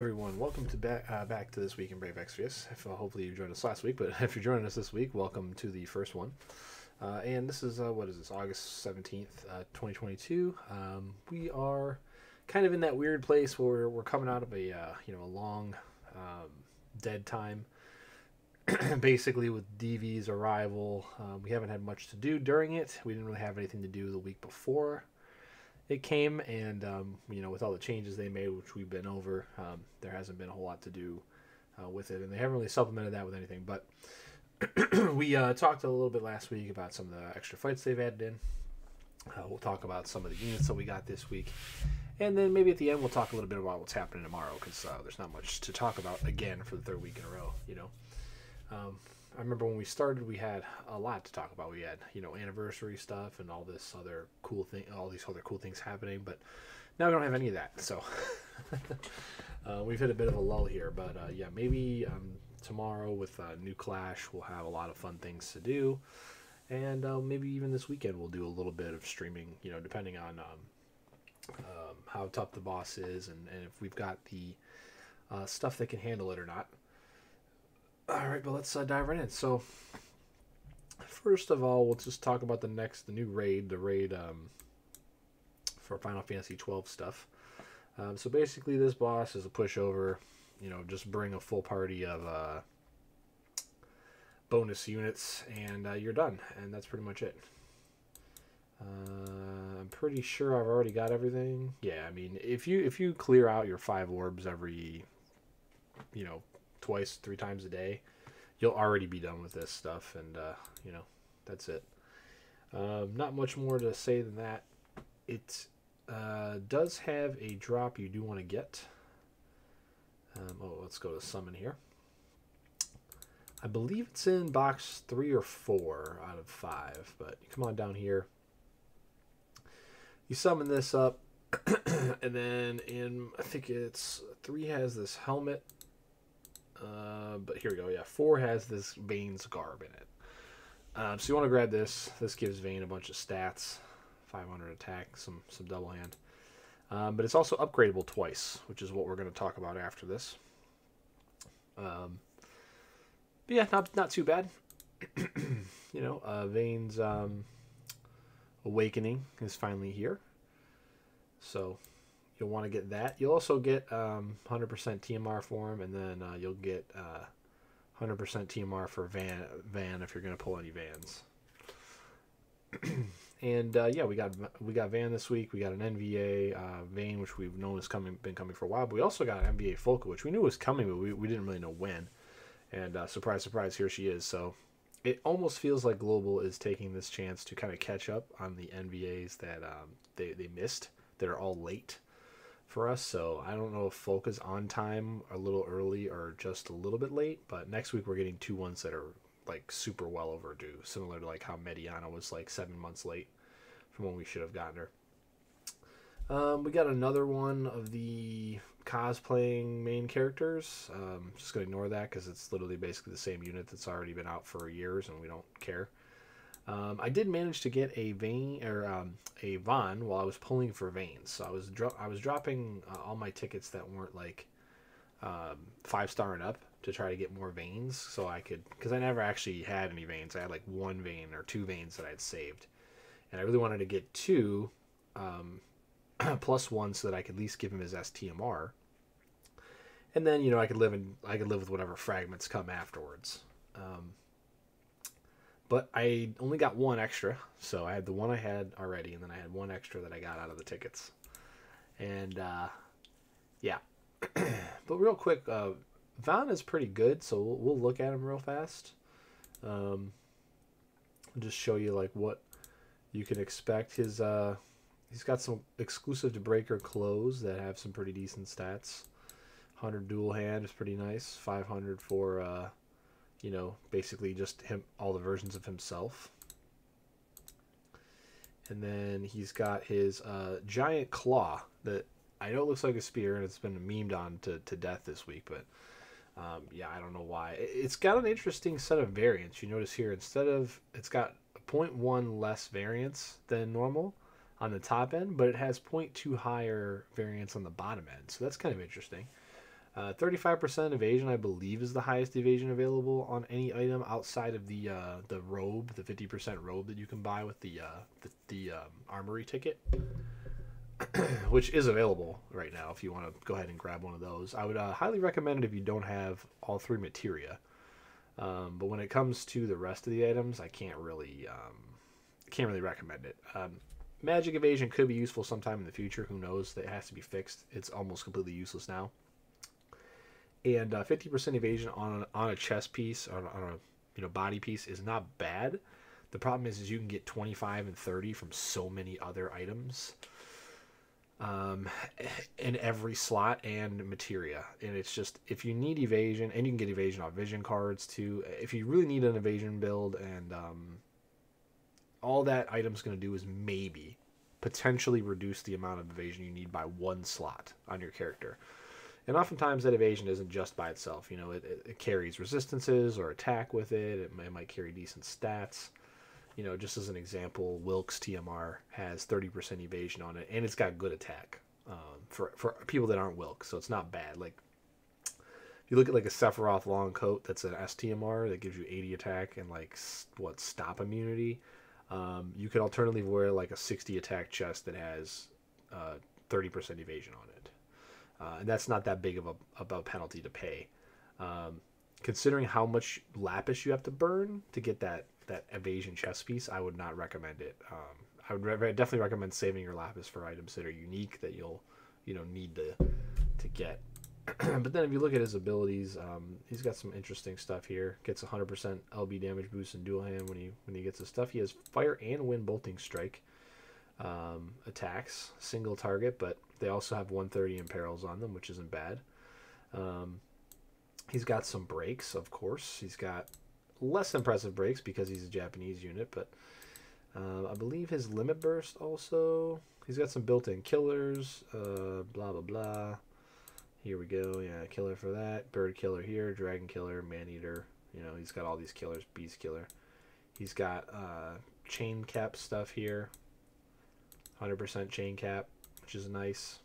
Everyone, welcome to back to this week in Brave Exvius. Hopefully you joined us last week, but if you're joining us this week, welcome to the first one. And this is what is this? August 17th, 2022. We are kind of in that weird place where we're coming out of a a long dead time. Basically, with DV's arrival, we haven't had much to do during it. We didn't really have anything to do the week before it came, and with all the changes they made, which we've been over, there hasn't been a whole lot to do with it, and they haven't really supplemented that with anything. But we talked a little bit last week about some of the extra fights they've added in. We'll talk about some of the units that we got this week, and then maybe at the end we'll talk a little bit about what's happening tomorrow, because there's not much to talk about again for the third week in a row. I remember when we started, we had a lot to talk about. We had, anniversary stuff and all this other cool thing, all these other cool things happening. But now we don't have any of that. So we've hit a bit of a lull here. But yeah, maybe tomorrow with New Clash, we'll have a lot of fun things to do. And maybe even this weekend, we'll do a little bit of streaming, depending on how tough the boss is and if we've got the stuff that can handle it or not. All right, but let's dive right in. So, first of all, we'll just talk about the new raid, for Final Fantasy 12 stuff. So basically, this boss is a pushover. Just bring a full party of bonus units, and you're done. And that's pretty much it. I'm pretty sure I've already got everything. Yeah, I mean, if you clear out your 5 orbs every, twice, 3 times a day, you'll already be done with this stuff, and that's it. Not much more to say than that. It does have a drop you do want to get. Let's go to summon here. I believe it's in box 3 or 4 out of 5, but you come on down here, you summon this up, and then I think it's 3 has this helmet. But here we go. Yeah, 4 has this Vayne's garb in it. So you want to grab this. This gives Vayne a bunch of stats, 500 attack, some double hand. But it's also upgradable twice, which is what we're going to talk about after this. But yeah, not too bad. Vayne's awakening is finally here. So you'll want to get that. You'll also get 100% TMR for him, and then you'll get 100% TMR for Van if you're going to pull any Vans. And yeah, we got Van this week. We got an NVA Vayne, which we've known has been coming for a while. But we also got an NVA Folka, which we knew was coming, but we didn't really know when. And surprise, surprise, here she is. So it almost feels like Global is taking this chance to kind of catch up on the NVAs that they missed, that are all late for us. So I don't know if Folka's on time a little early or just a little bit late, but next week we're getting 2 ones that are like super well overdue, similar to like how Mediana was like 7 months late from when we should have gotten her. We got another one of the cosplaying main characters. Just gonna ignore that because it's literally basically the same unit that's already been out for years and we don't care. I did manage to get a Vayne or a Von while I was pulling for Vaynes. So I was dropping all my tickets that weren't like 5-star and up to try to get more Vaynes, so I could, because I never actually had any Vaynes. I had like 1 Vayne or 2 Vaynes that I had saved, and I really wanted to get 2 plus 1 so that I could at least give him his STMR, and then I could live with whatever fragments come afterwards. But I only got 1 extra, so I had the 1 I had already, and then I had 1 extra that I got out of the tickets. And, yeah. But real quick, Von is pretty good, so we'll look at him real fast. I'll just show you, like, what you can expect. He's got some exclusive to Breaker clothes that have some pretty decent stats. 100 dual hand is pretty nice. 500 for... basically just him, all the versions of himself. And then he's got his giant claw that I know it looks like a spear, and it's been memed on to death this week, but yeah, I don't know why. It's got an interesting set of variants. You notice here, it's got 0.1 less variance than normal on the top end, but it has 0.2 higher variance on the bottom end, so that's kind of interesting. 35% evasion, I believe, is the highest evasion available on any item outside of the robe, the 50% robe that you can buy with the armory ticket, which is available right now if you want to go ahead and grab one of those. I would highly recommend it if you don't have all 3 materia. But when it comes to the rest of the items, I can't really recommend it. Magic evasion could be useful sometime in the future. Who knows? That has to be fixed. It's almost completely useless now. And 50% evasion on a chest piece, on a body piece, is not bad. The problem is you can get 25 and 30 from so many other items in every slot and materia. And it's just, if you need evasion, and you can get evasion off vision cards too. If you really need an evasion build, and all that item's going to do is maybe potentially reduce the amount of evasion you need by 1 slot on your character. And oftentimes that evasion isn't just by itself. It carries resistances or attack with it. It might carry decent stats. Just as an example, Wilk's TMR has 30% evasion on it, and it's got good attack for people that aren't Wilk, so it's not bad. Like, if you look at like a Sephiroth long coat that's an STMR that gives you 80 attack and like stop immunity, you could alternatively wear like a 60 attack chest that has 30% evasion on it. And that's not that big of a penalty to pay. Considering how much lapis you have to burn to get that evasion chest piece, I would not recommend it. I would definitely recommend saving your lapis for items that are unique that you'll need to get. But then if you look at his abilities, he's got some interesting stuff here. Gets 100% LB damage boost in dual hand when he gets his stuff. He has fire and wind bolting strike attacks, single target, but they also have 130 imperils on them, which isn't bad. He's got some breaks, of course. He's got less impressive breaks because he's a Japanese unit, but I believe his limit burst also. He's got some built-in killers, blah, blah, blah. Here we go. Yeah, killer for that. Bird killer here, dragon killer, man-eater. He's got all these killers, beast killer. He's got chain cap stuff here. 100% chain cap, which is nice.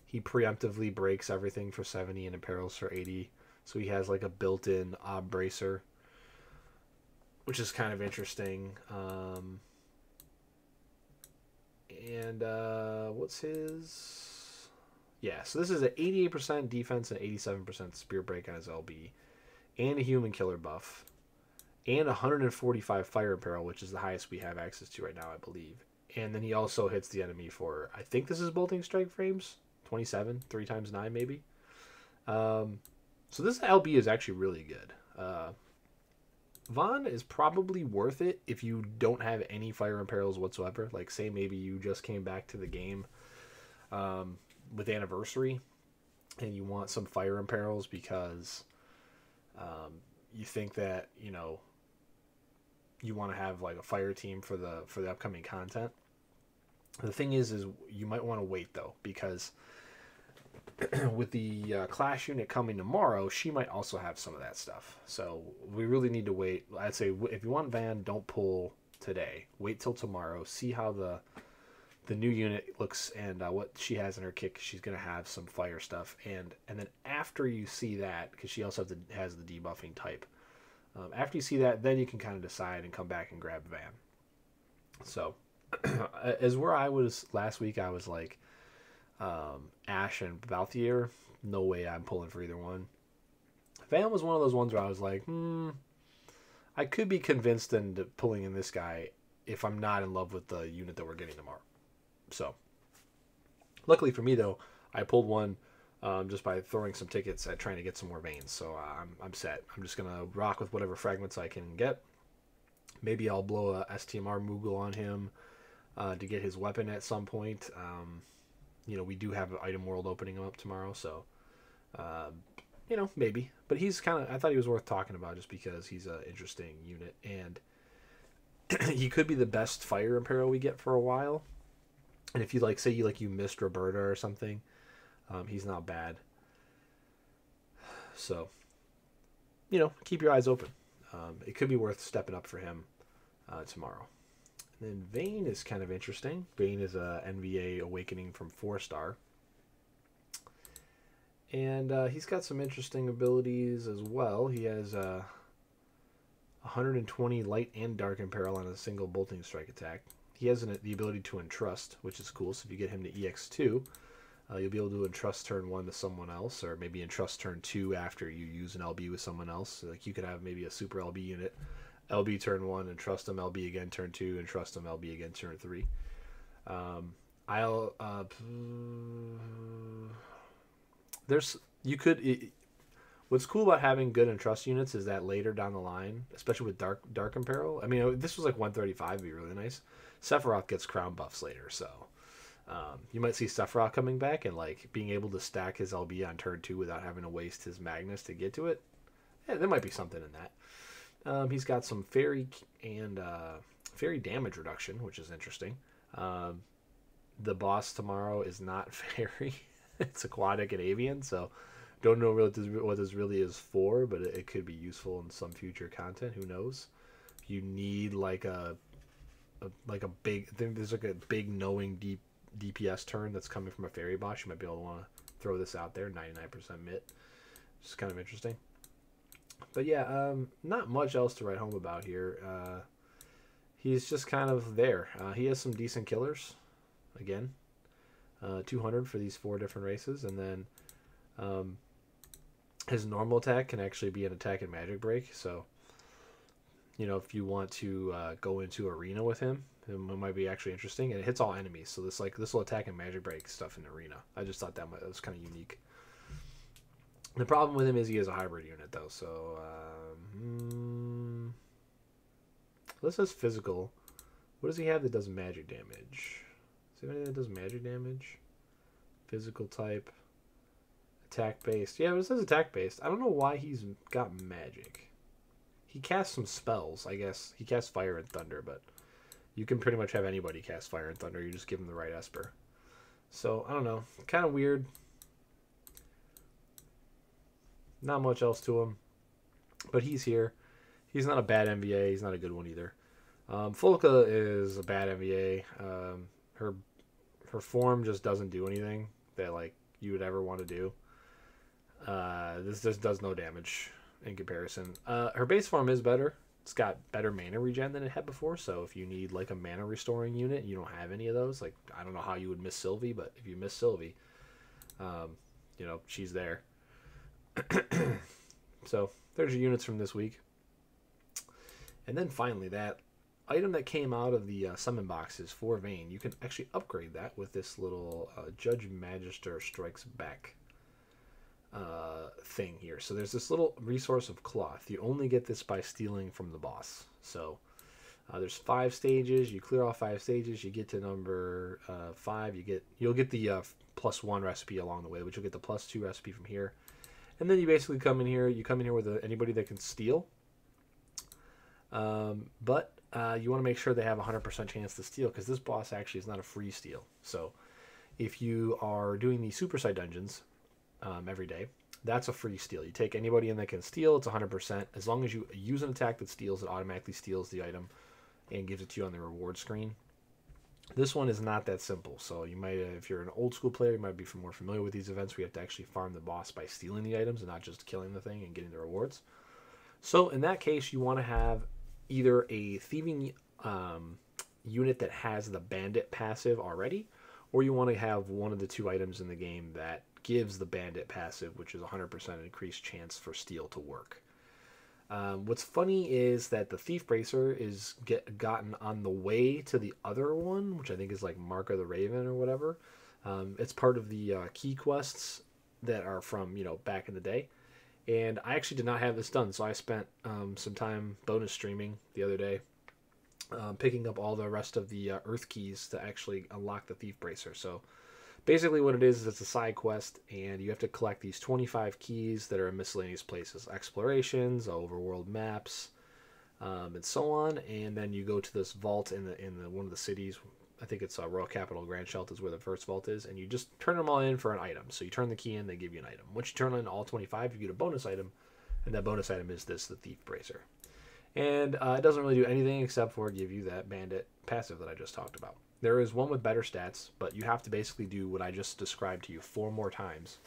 He preemptively breaks everything for 70 and imperils for 80. So he has like a built-in bracer, which is kind of interesting. What's his? Yeah, so this is an 88% defense and 87% spear break on his LB, and a human killer buff, and 145 fire imperil, which is the highest we have access to right now, I believe. And then he also hits the enemy for, I think this is bolting strike frames, 27, 3 times 9 maybe. So this LB is actually really good. Vaughn is probably worth it if you don't have any fire imperils whatsoever. Like, say maybe you just came back to the game with Anniversary and you want some fire imperils because you think that, you want to have like a fire team for the upcoming content. The thing is you might want to wait though, because with the clash unit coming tomorrow, she might also have some of that stuff. So we really need to wait. I'd say if you want Van, don't pull today. Wait till tomorrow. See how the new unit looks and what she has in her kit. She's going to have some fire stuff. And then after you see that, because she also has the debuffing type, after you see that, then you can kind of decide and come back and grab Van. So as where I was last week, I was like, Ash and Balthier, no way I'm pulling for either one. Van was one of those ones where I was like, I could be convinced into pulling in this guy if I'm not in love with the unit that we're getting tomorrow. So luckily for me though, I pulled one just by throwing some tickets at trying to get some more veins. So I'm set. I'm just gonna rock with whatever fragments I can get. Maybe I'll blow a STMR Moogle on him to get his weapon at some point. We do have an item world opening up tomorrow, so maybe. But he's I thought he was worth talking about just because he's an interesting unit, and he could be the best fire imperil we get for a while. And if you say you missed Roberta or something, he's not bad. So keep your eyes open. It could be worth stepping up for him tomorrow. And then Vayne is kind of interesting. Vayne is a NVA Awakening from 4-star. And he's got some interesting abilities as well. He has 120 light and dark imperil on a single bolting strike attack. He has the ability to entrust, which is cool. So if you get him to EX2, you'll be able to entrust turn 1 to someone else, or maybe entrust turn 2 after you use an LB with someone else. So like you could have maybe a super LB unit, LB turn 1, entrust them LB again turn 2, entrust them LB again turn 3. What's cool about having good entrust units is that later down the line, especially with dark imperil. I mean, this was like 135 would be really nice. Sephiroth gets crown buffs later, so you might see Sephiroth coming back and like being able to stack his LB on turn 2 without having to waste his Magnus to get to it. Yeah, there might be something in that. He's got some fairy and fairy damage reduction, which is interesting. The boss tomorrow is not fairy. It's aquatic and avian, so don't know what this really is for, but it could be useful in some future content. Who knows? If you need like a big, I think there's like a big knowing deep DPS turn that's coming from a fairy boss. You might be able to want to throw this out there. 99% mit. It's kind of interesting. But yeah, not much else to write home about here. He's just kind of there. He has some decent killers. Again, 200 for these 4 different races, and then his normal attack can actually be an attack and magic break. So, you know, if you want to go into arena with him, it might be actually interesting. And it hits all enemies, so this will attack and magic break stuff in arena. I just thought that was kind of unique. The problem with him is he is a hybrid unit, though. So, this is physical. What does he have that does magic damage? Is there anything that does magic damage? Physical type. Attack based. Yeah, but it says attack based. I don't know why he's got magic. He casts some spells, I guess. He casts fire and thunder, but you can pretty much have anybody cast fire and thunder. You just give him the right Esper. So, I don't know. Kind of weird. Not much else to him. But he's here. He's not a bad MVA. He's not a good one either. Fulka is a bad MVA. Her form just doesn't do anything that like you would ever want to do. This just does no damage in comparison. Her base form is better. It's got better mana regen than it had before. So if you need like a mana restoring unit, and you don't have any of those. Like I don't know how you would miss Sylvie, but if you miss Sylvie, you know she's there. So there's your units from this week. And then finally, that item that came out of the summon boxes for Vayne, you can actually upgrade that with this little Judge Magister Strikes Back thing here. So there's this little resource of cloth. You only get this by stealing from the boss. So there's 5 stages. You clear all 5 stages. You get to number 5. You'll get the +1 recipe along the way, but you'll get the +2 recipe from here. And then you basically come in here. You come in here with anybody that can steal. But you want to make sure they have a 100% chance to steal, because this boss actually is not a free steal. So if you are doing the superside dungeons every day, that's a free steal. You take anybody in that can steal, it's 100%. As long as you use an attack that steals, it automatically steals the item and gives it to you on the reward screen. This one is not that simple. So you might, if you're an old school player, you might be more familiar with these events. We have to actually farm the boss by stealing the items and not just killing the thing and getting the rewards. So in that case, you want to have either a thieving unit that has the bandit passive already, or you want to have one of the 2 items in the game that gives the bandit passive, which is 100% increased chance for steal to work. What's funny is that the Thief Bracer is gotten on the way to the other one, which I think is like Mark of the Raven or whatever. It's part of the key quests that are from, you know, back in the day. And I actually did not have this done, so I spent some time bonus streaming the other day, picking up all the rest of the Earth keys to actually unlock the Thief Bracer. So basically what it is it's a side quest, and you have to collect these 25 keys that are in miscellaneous places. Explorations, overworld maps, and so on. And then you go to this vault in one of the cities. I think it's Royal Capital Grand Shelter is where the first vault is, and you just turn them all in for an item. So you turn the key in, they give you an item. Once you turn in all 25, you get a bonus item, and that bonus item is the Thief Bracer. And it doesn't really do anything except for give you that bandit passive that I just talked about. There is one with better stats, but you have to basically do what I just described to you 4 more times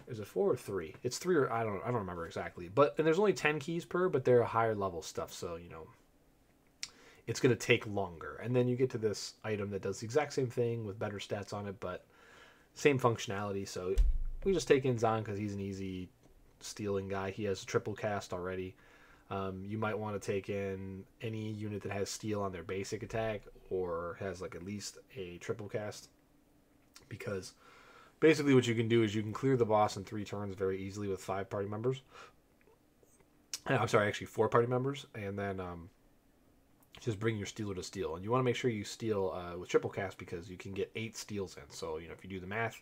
Is it 4 or 3? It's 3 or I don't remember exactly. And there's only 10 keys per, but they're higher level stuff, so you know it's going to take longer. And then you get to this item that does the exact same thing with better stats on it, but same functionality. So we just take in Zahn because he's an easy stealing guy. He has a triple cast already. You might want to take in any unit that has steal on their basic attack or has like at least a triple cast, because basically what you can do is you can clear the boss in 3 turns very easily with 5 party members. I'm sorry, actually 4 party members, and then just bring your stealer to steal. And you want to make sure you steal with triple cast because you can get 8 steals in. So, you know, if you do the math,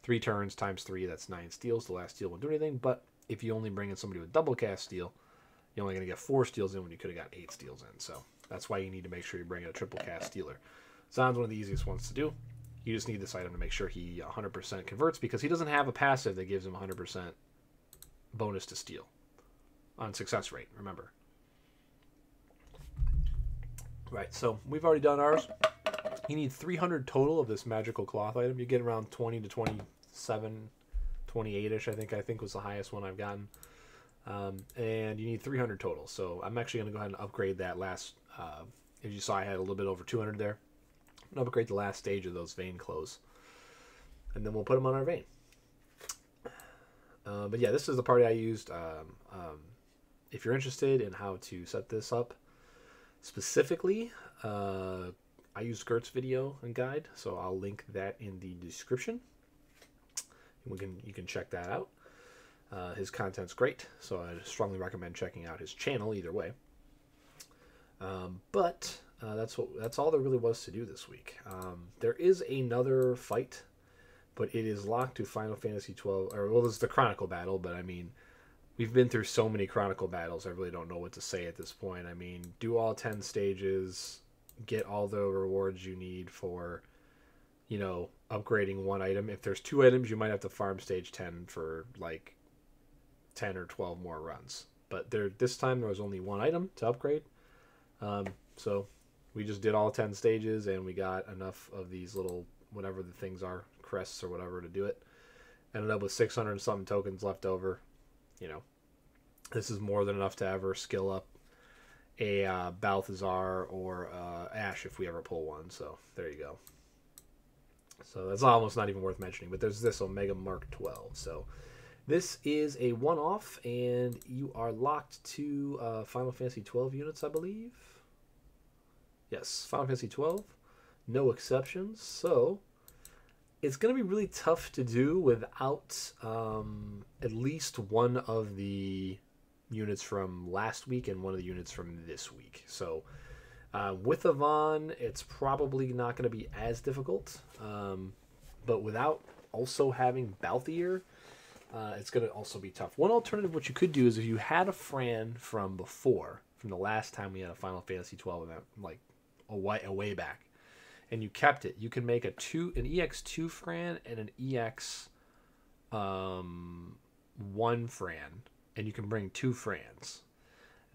3 turns times 3, that's 9 steals. The last steal won't do anything, but if you only bring in somebody with double cast steal, you're only going to get 4 steals in when you could have got 8 steals in. So that's why you need to make sure you bring in a triple cast stealer. Zahn's one of the easiest ones to do. You just need this item to make sure he 100% converts, because he doesn't have a passive that gives him 100% bonus to steal on success rate, remember. Right, so we've already done ours. You need 300 total of this magical cloth item. You get around 20 to 27, 28-ish, I think was the highest one I've gotten. And you need 300 total. So I'm actually going to go ahead and upgrade that last, as you saw I had a little bit over 200 there. I'm going to upgrade the last stage of those vein clothes. And then we'll put them on our vein. But yeah, this is the party I used. If you're interested in how to set this up specifically, I used Gert's video and guide, so I'll link that in the description. You can check that out. His content's great, so I strongly recommend checking out his channel either way. But that's all there really was to do this week. There is another fight, but it is locked to Final Fantasy 12, or well, it's the Chronicle battle, but I mean, we've been through so many Chronicle battles, I really don't know what to say at this point. I mean, do all 10 stages, get all the rewards you need for, you know, upgrading one item. If there's 2 items, you might have to farm stage 10 for like 10 or 12 more runs. But this time there was only 1 item to upgrade. So we just did all 10 stages, and we got enough of these little, whatever the things are, crests or whatever, to do it. Ended up with 600 and something tokens left over. You know, this is more than enough to ever skill up a Balthazar or Ash if we ever pull one. So there you go. So that's almost not even worth mentioning. But there's this Omega Mark 12. So this is a one-off, and you are locked to Final Fantasy 12 units, I believe. Yes, Final Fantasy 12. No exceptions. So it's going to be really tough to do without at least one of the units from last week and one of the units from this week. So with Yvonne, it's probably not going to be as difficult. But without also having Balthier, it's going to also be tough. One alternative, what you could do, is if you had a Fran from before, from the last time we had a Final Fantasy 12 event, like a way back, and you kept it, you can make an EX2 Fran and an EX 1 Fran, and you can bring 2 Frans.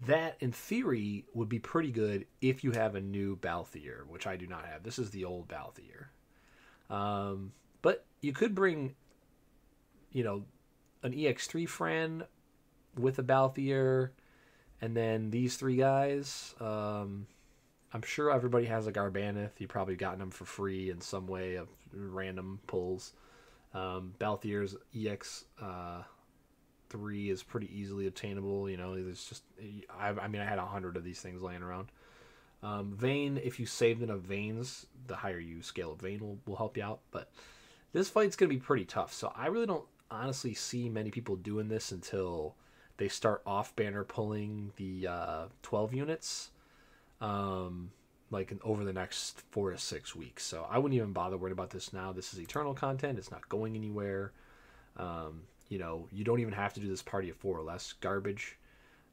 That, in theory, would be pretty good if you have a new Balthier, which I do not have. This is the old Balthier. But you could bring, you know, an EX3 Fran with a Balthier, and then these 3 guys. I'm sure everybody has a Garbanith. You've probably gotten them for free in some way of random pulls. Balthier's EX3 is pretty easily obtainable. You know, there's just, I mean, I had 100 of these things laying around. Vayne, if you saved enough Vaynes, the higher you scale up Vayne will help you out. But this fight's going to be pretty tough. So I really don't honestly see many people doing this until they start off banner pulling the 12 units. Like over the next 4 to 6 weeks. So I wouldn't even bother worrying about this now. This is eternal content. It's not going anywhere. You know, you don't even have to do this party of 4 or less garbage.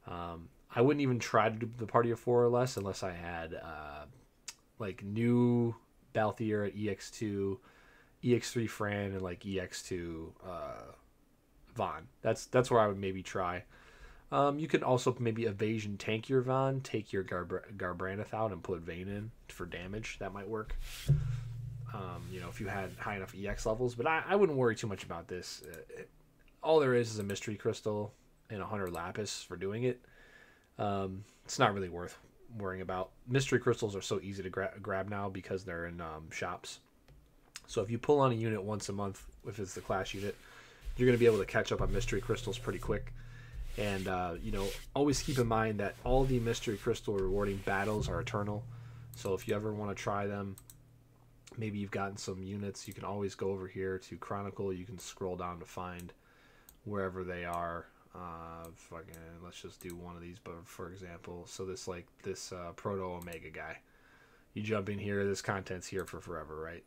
I wouldn't even try to do the party of 4 or less unless I had like new Balthier at EX2, EX3 Fran, and like EX2 Vaughn. That's where I would maybe try. You could also maybe evasion tank your Vaughn, take your Garbranith out and put Vayne in for damage. That might work. You know, if you had high enough EX levels. But I wouldn't worry too much about this. all there is a mystery crystal and 100 lapis for doing it. It's not really worth worrying about. Mystery crystals are so easy to grab now because they're in shops. So if you pull on a unit once a month, if it's the class unit, you're going to be able to catch up on mystery crystals pretty quick. And, always keep in mind that all the mystery crystal rewarding battles are eternal. So if you ever want to try them, maybe you've gotten some units, you can always go over here to Chronicle. You can scroll down to find wherever they are. Let's just do one of these, but for example, so this Proto Omega guy. You jump in here, this content's here for forever, right?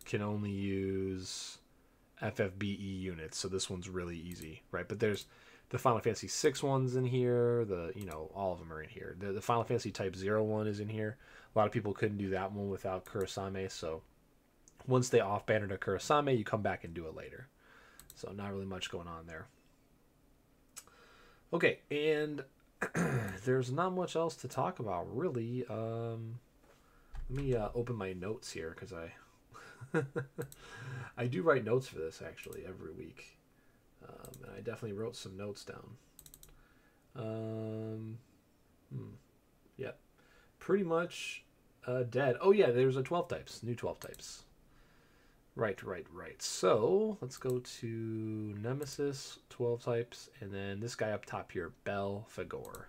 Can only use FFBE units, so this one's really easy, right? But there's the Final Fantasy 6 ones in here, all of them are in here. The Final Fantasy Type 01 is in here. A lot of people couldn't do that one without Kurosame, so once they off-banner to Kurosame, you come back and do it later. So not really much going on there. Okay, and there's not much else to talk about, really. Let me open my notes here, because I do write notes for this, actually, every week. And I definitely wrote some notes down. Yep. Pretty much dead. Oh, yeah, there's a 12 types. New 12 types. Right. So, let's go to Nemesis, 12 types, and then this guy up top here, Belphegor.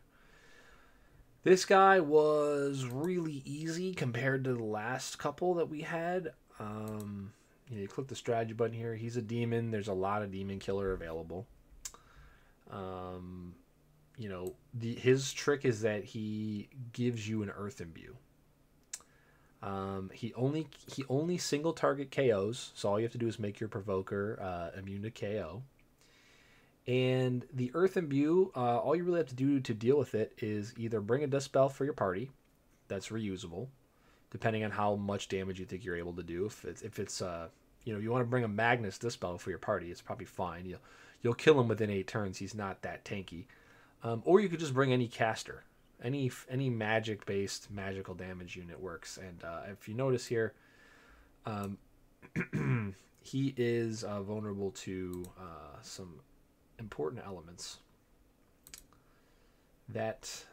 This guy was really easy compared to the last couple that we had. You click the strategy button here. He's a demon. There's a lot of demon killer available. His trick is that he gives you an earth imbue. He only single target KOs, so all you have to do is make your provoker immune to KO. And the earth imbue, all you really have to do to deal with it is either bring a dispel for your party, that's reusable, depending on how much damage you think you're able to do. If it's you want to bring a Magnus dispel for your party, it's probably fine. You'll kill him within 8 turns. He's not that tanky. Or you could just bring any caster. Any magic-based magical damage unit works. And if you notice here, he is vulnerable to some important elements that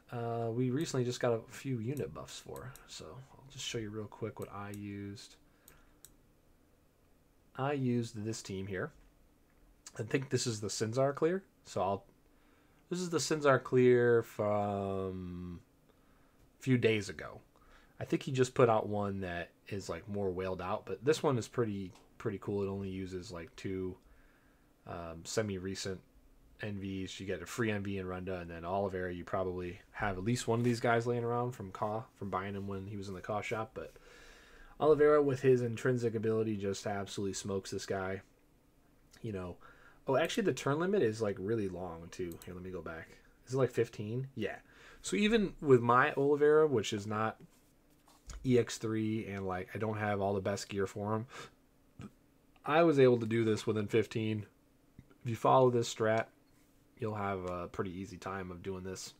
we recently just got a few unit buffs for. So I'll just show you real quick what I used. I used this team here. I think this is the Sinzar clear. So this is the Sinzar clear from a few days ago. I think he just put out one that is like more wailed out, but this one is pretty cool. It only uses like 2 semi-recent NVs. You get a free NV in Runda, and then Olivera, you probably have at least one of these guys laying around from buying him when he was in the Caw shop. But Olivera, with his intrinsic ability, just absolutely smokes this guy. Oh, actually, the turn limit is like really long too. Here, let me go back. Is it like 15? Yeah. So even with my Olivera, which is not EX3, and like I don't have all the best gear for him, I was able to do this within 15. If you follow this strat, you'll have a pretty easy time of doing this.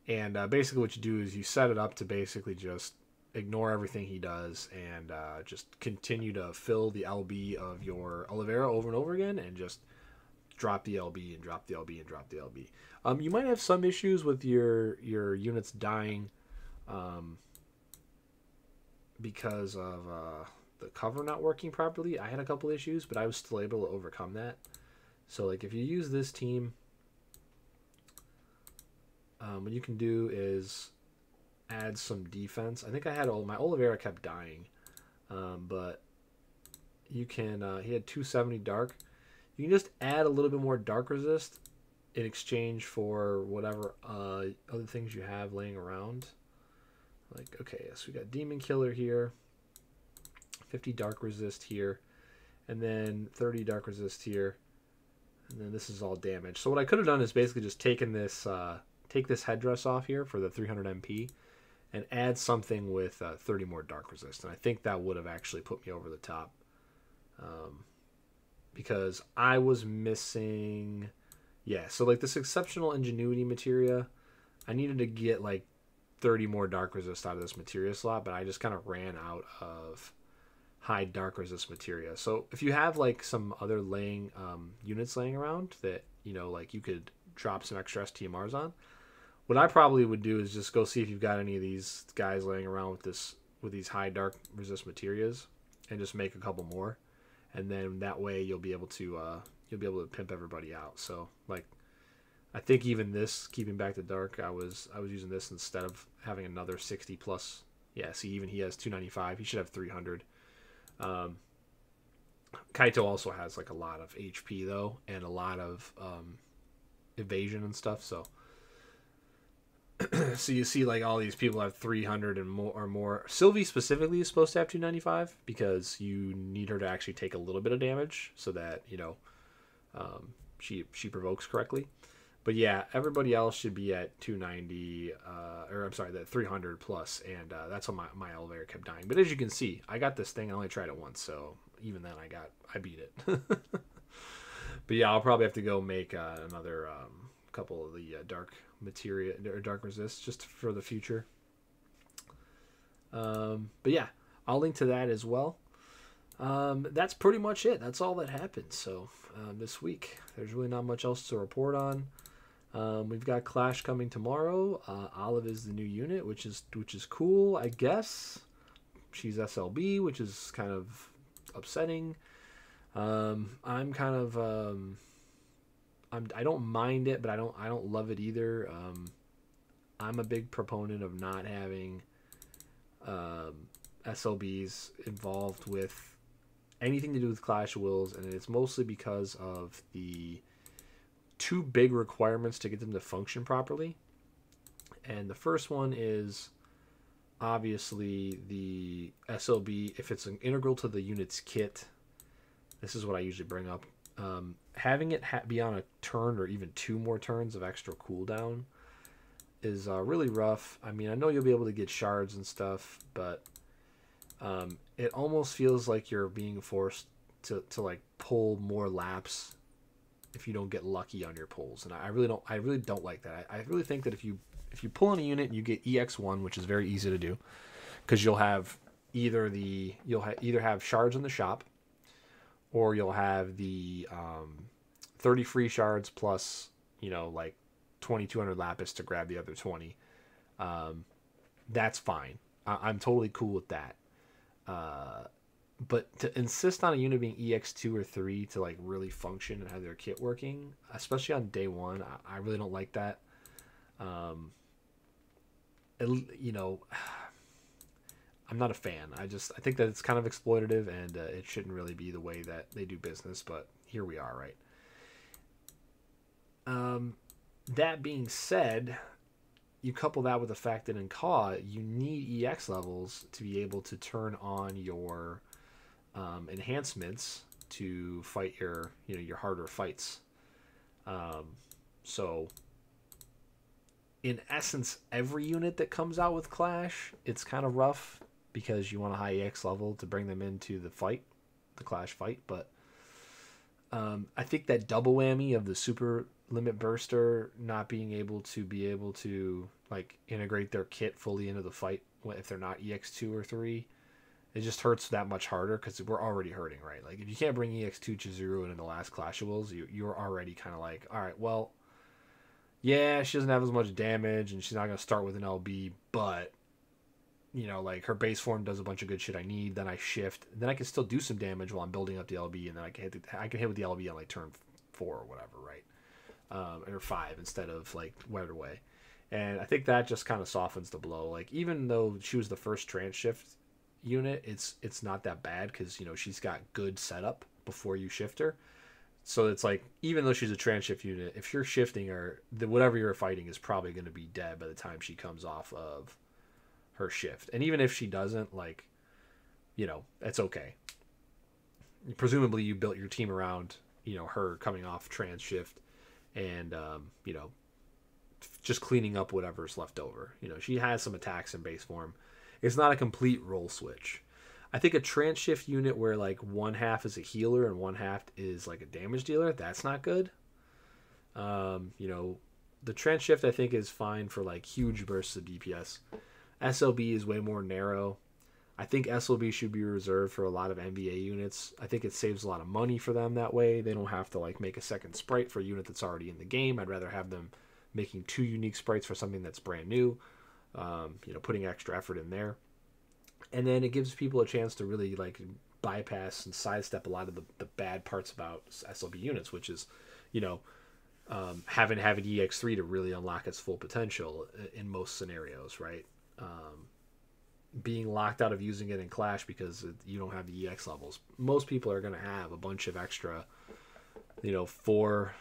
And basically what you do is you set it up to basically just ignore everything he does and just continue to fill the LB of your Olivera over and over again, and just drop the LB and drop the LB and drop the LB. You might have some issues with your units dying because of the cover not working properly. I had a couple issues, but I was still able to overcome that. So like if you use this team, what you can do is add some defense. I think I had my Olivera kept dying, but you can he had 270 dark. You can just add a little bit more dark resist in exchange for whatever other things you have laying around. Like, okay, so we got demon killer here, 50 dark resist here, and then 30 dark resist here, and then this is all damage. So what I could have done is basically just taken this take this headdress off here for the 300 MP and add something with 30 more dark resist. And I think that would have actually put me over the top. Because I was missing... Yeah, so like this exceptional ingenuity materia, I needed to get like 30 more dark resist out of this materia slot, but I just kind of ran out of high dark resist materia. So if you have like some other units laying around that, you know, like you could drop some extra STMRs on, what I probably would do is just go see if you've got any of these guys laying around with these high dark resist materias, and just make a couple more, and then that way you'll be able to pimp everybody out. So like, I think even this, keeping back to dark, I was using this instead of having another 60 plus. Yeah, see, even he has 295. He should have 300. Kaito also has like a lot of HP though, and a lot of evasion and stuff. So so you see like all these people have 300 and more or more. Sylvie specifically is supposed to have 295 because you need her to actually take a little bit of damage so that, you know, she provokes correctly. But yeah, everybody else should be at 290, or I'm sorry, that 300 plus, and that's when my elevator kept dying. But as you can see, I got this thing. I only tried it once, so even then I beat it. But yeah, I'll probably have to go make another couple of the dark materia or dark resist just for the future. But yeah, I'll link to that as well. That's pretty much it. That's all that happened. So this week, there's really not much else to report on. We've got Clash coming tomorrow. Olive is the new unit, which is cool, I guess. She's SLB, which is kind of upsetting. I'm kind of I don't mind it, but I don't love it either. I'm a big proponent of not having SLBs involved with anything to do with Clash of Wills, and it's mostly because of the two big requirements to get them to function properly. And the first one is obviously the SLB, if it's an integral to the unit's kit. This is what I usually bring up. Having it be on a turn or even two more turns of extra cooldown is really rough. I mean, I know you'll be able to get shards and stuff, but it almost feels like you're being forced to like pull more laps if you don't get lucky on your pulls, and I really don't like that. I really think that if you pull in a unit and you get EX1, which is very easy to do, because you'll have either have shards in the shop, or you'll have the 30 free shards plus, you know, like 2200 lapis to grab the other 20. That's fine. I'm totally cool with that. But to insist on a unit being EX2 or 3 to like really function and have their kit working, especially on day one, I really don't like that. You know, I'm not a fan. I think that it's kind of exploitative, and it shouldn't really be the way that they do business, but here we are, right? That being said, you couple that with the fact that in CAW, you need EX levels to be able to turn on your enhancements to fight your harder fights. So in essence, every unit that comes out with Clash, it's kind of rough because you want a high EX level to bring them into the Clash fight. But I think that double whammy of the super limit burster not being able to like integrate their kit fully into the fight if they're not EX2 or 3, it just hurts that much harder because we're already hurting, right? Like if you can't bring EX2 Chizuru into the last Clash of Wills, you're already kind of like, all right, well, yeah, she doesn't have as much damage and she's not going to start with an LB, but you know, like her base form does a bunch of good shit I need. Then I shift, then I can still do some damage while I'm building up the LB, and then I can hit with the LB on like turn 4 or whatever, right? Or 5 instead of like right away. And I think that just kind of softens the blow. Like even though she was the first trans shift unit, it's not that bad because, you know, she's got good setup before you shift her. So it's like, even though she's a trans shift unit, if you're shifting her, whatever you're fighting is probably going to be dead by the time she comes off of her shift. And even if she doesn't, like, you know, it's okay. Presumably you built your team around, you know, her coming off trans shift and, you know, just cleaning up whatever's left over. You know, she has some attacks in base form. It's not a complete role switch. I think a trans shift unit where like one half is a healer and one half is like a damage dealer, that's not good. You know, the trans shift I think is fine for like huge bursts of DPS. SLB is way more narrow. I think SLB should be reserved for a lot of NBA units. I think it saves a lot of money for them that way. They don't have to like make a second sprite for a unit that's already in the game. I'd rather have them making 2 unique sprites for something that's brand new. Putting extra effort in there, and then it gives people a chance to really like bypass and sidestep a lot of the bad parts about SLB units, which is, having EX3 to really unlock its full potential in most scenarios, right? Being locked out of using it in Clash because you don't have the EX levels. Most people are going to have a bunch of extra, 4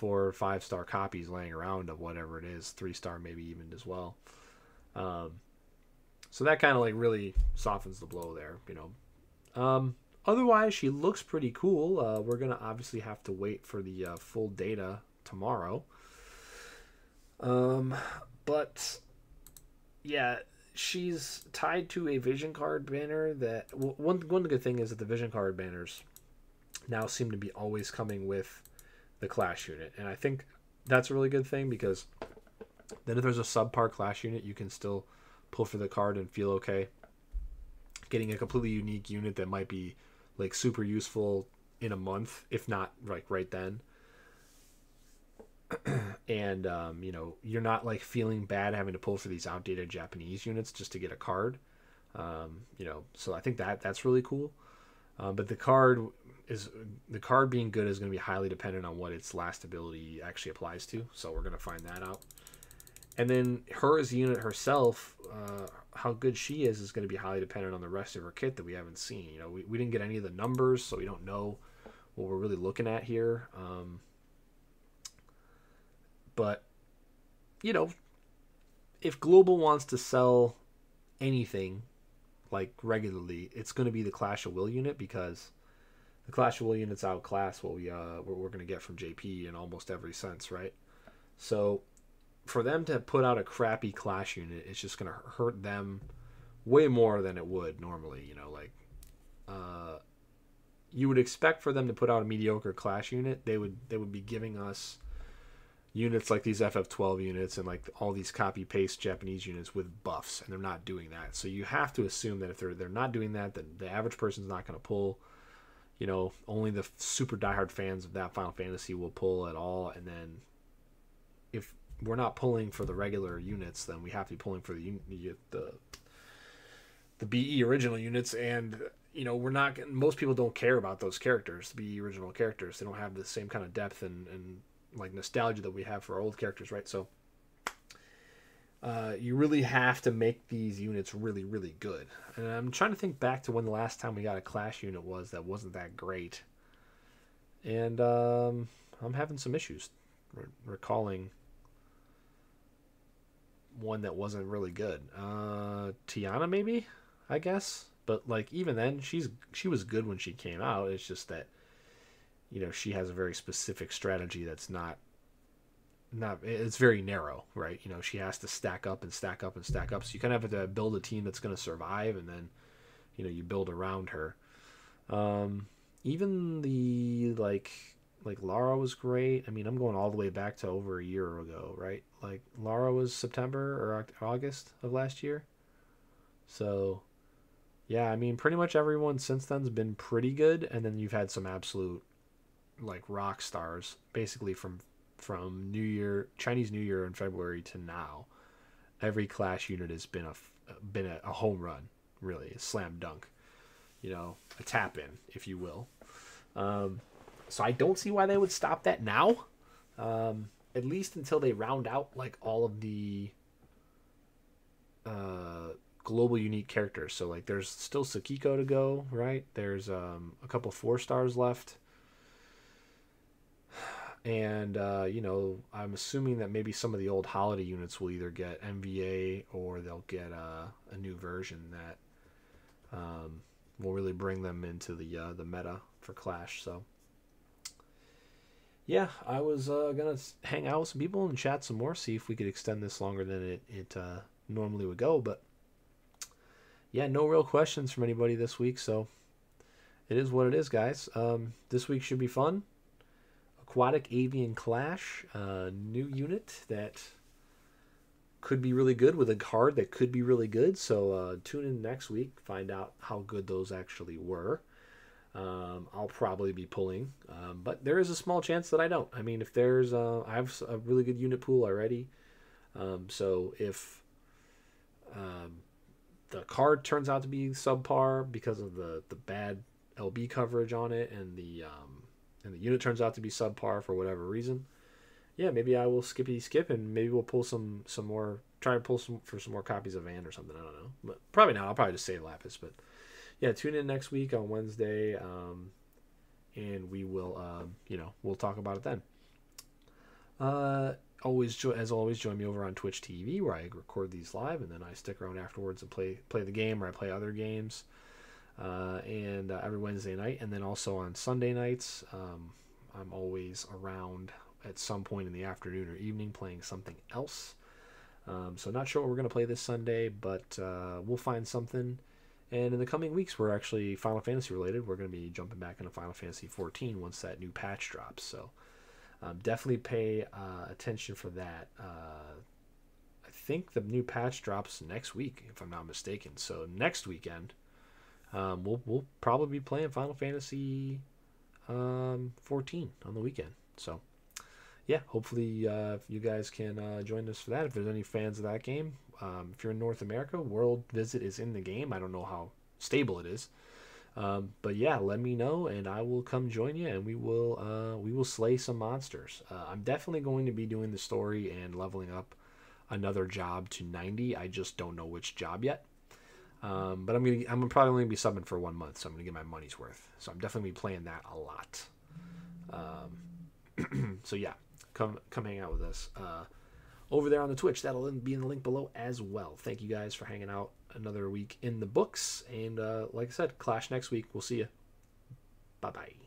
or 5 star copies laying around of whatever it is, 3-star maybe even as well. So that kind of like really softens the blow there, Otherwise, she looks pretty cool. We're gonna obviously have to wait for the full data tomorrow. But yeah, she's tied to a vision card banner. That one good thing is that the vision card banners now seem to be always coming with the Clash unit, and I think that's a really good thing, because then if there's a subpar Clash unit, you can still pull for the card and feel okay. Getting a completely unique unit that might be like super useful in a month, if not like right then. And you're not like feeling bad having to pull for these outdated Japanese units just to get a card. So I think that's really cool. But the card being good is going to be highly dependent on what its last ability actually applies to. So we're going to find that out. And then her as a unit herself, how good she is going to be highly dependent on the rest of her kit that we haven't seen. We didn't get any of the numbers, so we don't know what we're really looking at here. But, if Global wants to sell anything like regularly, it's going to be the Clash of Will unit, because the Clash of Will units outclass what we're going to get from JP in almost every sense, right? So for them to put out a crappy Clash unit, it's just going to hurt them way more than it would normally. You would expect for them to put out a mediocre Clash unit. They would be giving us units like these FF12 units and like all these copy paste Japanese units with buffs, and they're not doing that. So you have to assume that if they're not doing that, then the average person's not going to pull. Only the super diehard fans of that Final Fantasy will pull at all. And then if we're not pulling for the regular units, then we have to be pulling for the BE original units. And we're not, most people don't care about those characters, the BE original characters. They don't have the same kind of depth and like nostalgia that we have for our old characters, right? So you really have to make these units really, really good. And I'm trying to think back to when the last time we got a Clash unit was that wasn't that great. And I'm having some issues recalling one that wasn't really good. Tiana, maybe, I guess. But like even then, she was good when she came out. It's just that she has a very specific strategy that's not it's very narrow, right? She has to stack up and stack up and stack up. So you kind of have to build a team that's going to survive, and then you build around her. Even the like Lara was great. I mean, I'm going all the way back to over a year ago, right? Like Lara was September or August of last year. So yeah, I mean, pretty much everyone since then's been pretty good, and then you've had some absolute like rock stars basically from Chinese New Year in February to now. Every Clash unit has been a home run, really, a slam dunk, a tap in, if you will. So I don't see why they would stop that now, at least until they round out like all of the global unique characters. So like there's still Sakiko to go, right? There's a couple 4-stars left. And, I'm assuming that maybe some of the old holiday units will either get MVA or they'll get a new version that will really bring them into the meta for Clash. So, yeah, I was going to hang out with some people and chat some more, see if we could extend this longer than it normally would go. But, yeah, no real questions from anybody this week, so it is what it is, guys. This week should be fun. Aquatic Avian Clash, new unit that could be really good with a card that could be really good. So tune in next week, find out how good those actually were. I'll probably be pulling, but there is a small chance that I don't. I mean, if there's, I have a really good unit pool already. So if the card turns out to be subpar because of the bad LB coverage on it, and the unit turns out to be subpar for whatever reason, yeah, maybe I will skippy skip, and maybe we'll pull some more, try to pull some more copies of Van or something. I don't know, but probably not. I'll probably just save Lapis, but yeah, tune in next week on Wednesday, and we will, we'll talk about it then. As always, join me over on Twitch TV, where I record these live, and then I stick around afterwards and play the game, or I play other games. And every Wednesday night, and then also on Sunday nights, I'm always around at some point in the afternoon or evening playing something else. So not sure what we're going to play this Sunday, but we'll find something. And in the coming weeks, we're actually Final Fantasy related. We're going to be jumping back into Final Fantasy 14 once that new patch drops. So definitely pay attention for that. I think the new patch drops next week, if I'm not mistaken. So next weekend, we'll probably be playing Final Fantasy 14 on the weekend. So yeah, hopefully you guys can join us for that. If there's any fans of that game, if you're in North America, World Visit is in the game. I don't know how stable it is, but yeah, let me know and I will come join you, and we will slay some monsters. I'm definitely going to be doing the story and leveling up another job to 90. I just don't know which job yet. But I'm probably only be subbing for 1 month, so I'm gonna get my money's worth. So I'm definitely be playing that a lot. So yeah, come hang out with us over there on the Twitch. That'll be in the link below as well. Thank you guys for hanging out another week in the books, and like I said, Clash next week. We'll see you. Bye bye.